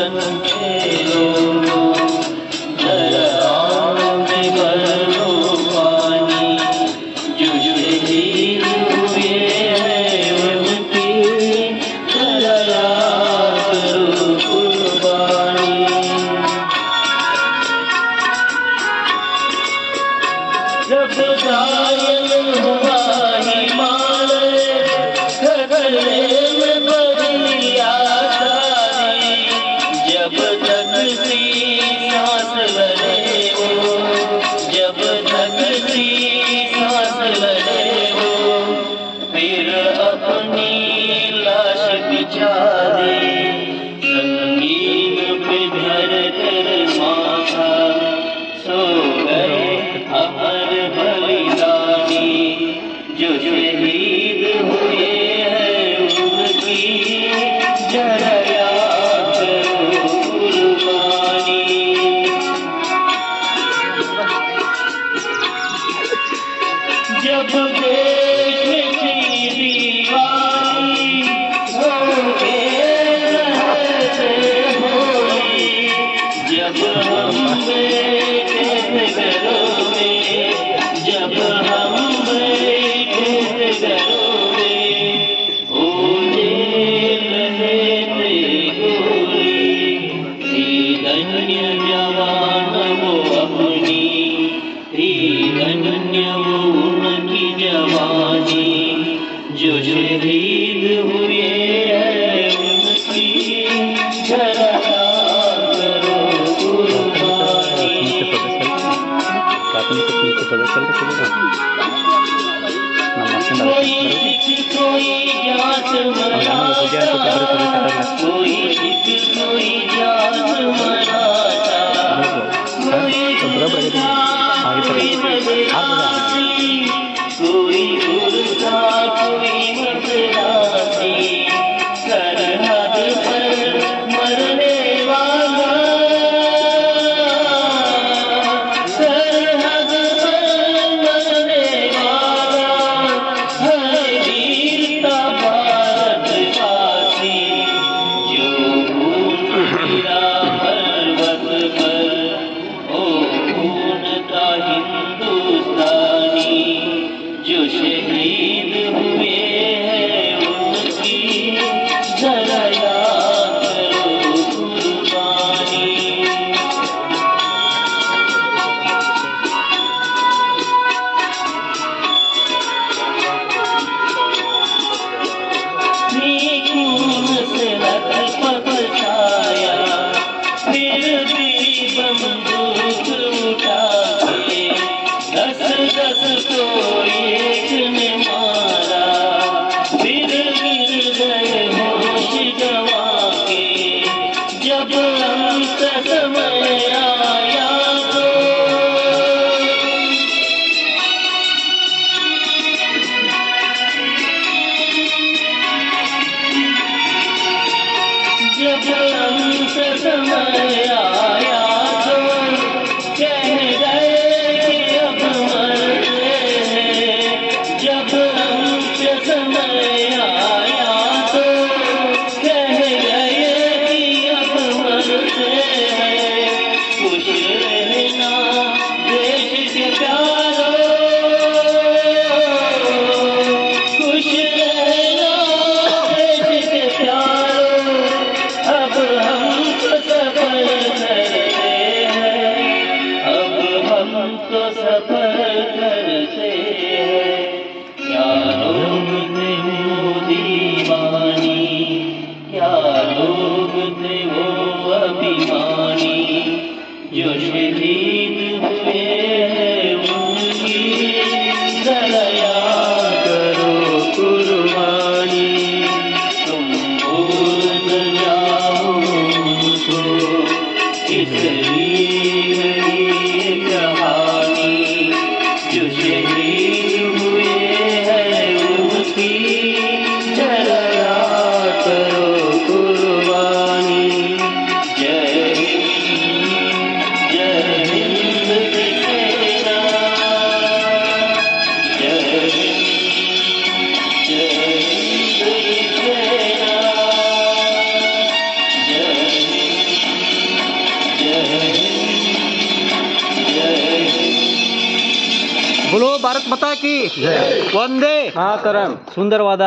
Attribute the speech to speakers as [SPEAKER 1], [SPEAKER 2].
[SPEAKER 1] बन के लोगों जरा आँख में भर लो पानी, जो शहीद हुए हैं उनकी जरा याद करो कुर्बानी। जब घायल हुआ हिमालय खतरे में बदली आजादी, जब तक सी सांस लड़े हो, जब तक सी सांस लड़े हो, फिर अपनी लाश बिछा दे संगीन पे धर कर माथा, सो गए अमर बलिदानी, जो शहीद हुए हैं उनकी जरा याद करो कुर्बानी। जब देश की दीवानी होके रहते होली, जब हम बैठे थे घरों में, जब हम बैठे थे घरों में, ओले रहे थे गोली, थी धन्य जवान वो अपनी, थी धन्य वो उनकी जवानी, जो शहीद हुए हैं उनकी जरा याद करो कुर्बानी। कोई सिख कोई जात मराठा, कोई सिख कोई जात मराठा, कोई कोई मदरासी, कोई गुरखा कोई मदरासी, सरहद पर मरने वाला, सरहद पर मरने वाला, हर वीरता भारतवासी, जो खून गिरा पर्वत पर, ओ खून था हिंदुस्तानी, जो शहीद हुए हैं उनकी जरा याद करो कुर्बानी। खून से लथपथ छाया, फिर भी बंदूक उठा के, दस दस को एक ने मारा, फिर गिर गए होश गंवा के, जब अंत समय आया तो जब अंत समय आया तो कह गए कि अब मरते हैं, जब अंत समय आया तो कह गए कि अब मरते हैं, खुश रहना देश के प्यारों, खुश रहना देश के प्यारों, अब हम तो सफर करते हैं, अब हम तो सफर करते हैं, क्या लोग थे वो दीवानी, क्या लोग थे वो अभिमानी, जो शहीद हुए हैं उनकी जरा याद करो कुर्बानी। तुम भूल न जाओ उनको, इसलिए ये कहानी, जो शहीद हुए हैं उनकी जरा याद करो कुर्बानी। जय हिंद, जय हिंद की सेना, जय हिंद, जय हिंद की सेना, जय हिंद।
[SPEAKER 2] बोलो भारत माता की ವಂದೇ
[SPEAKER 3] ಮಾತರಂ.
[SPEAKER 2] ಸುಂದರವಾದ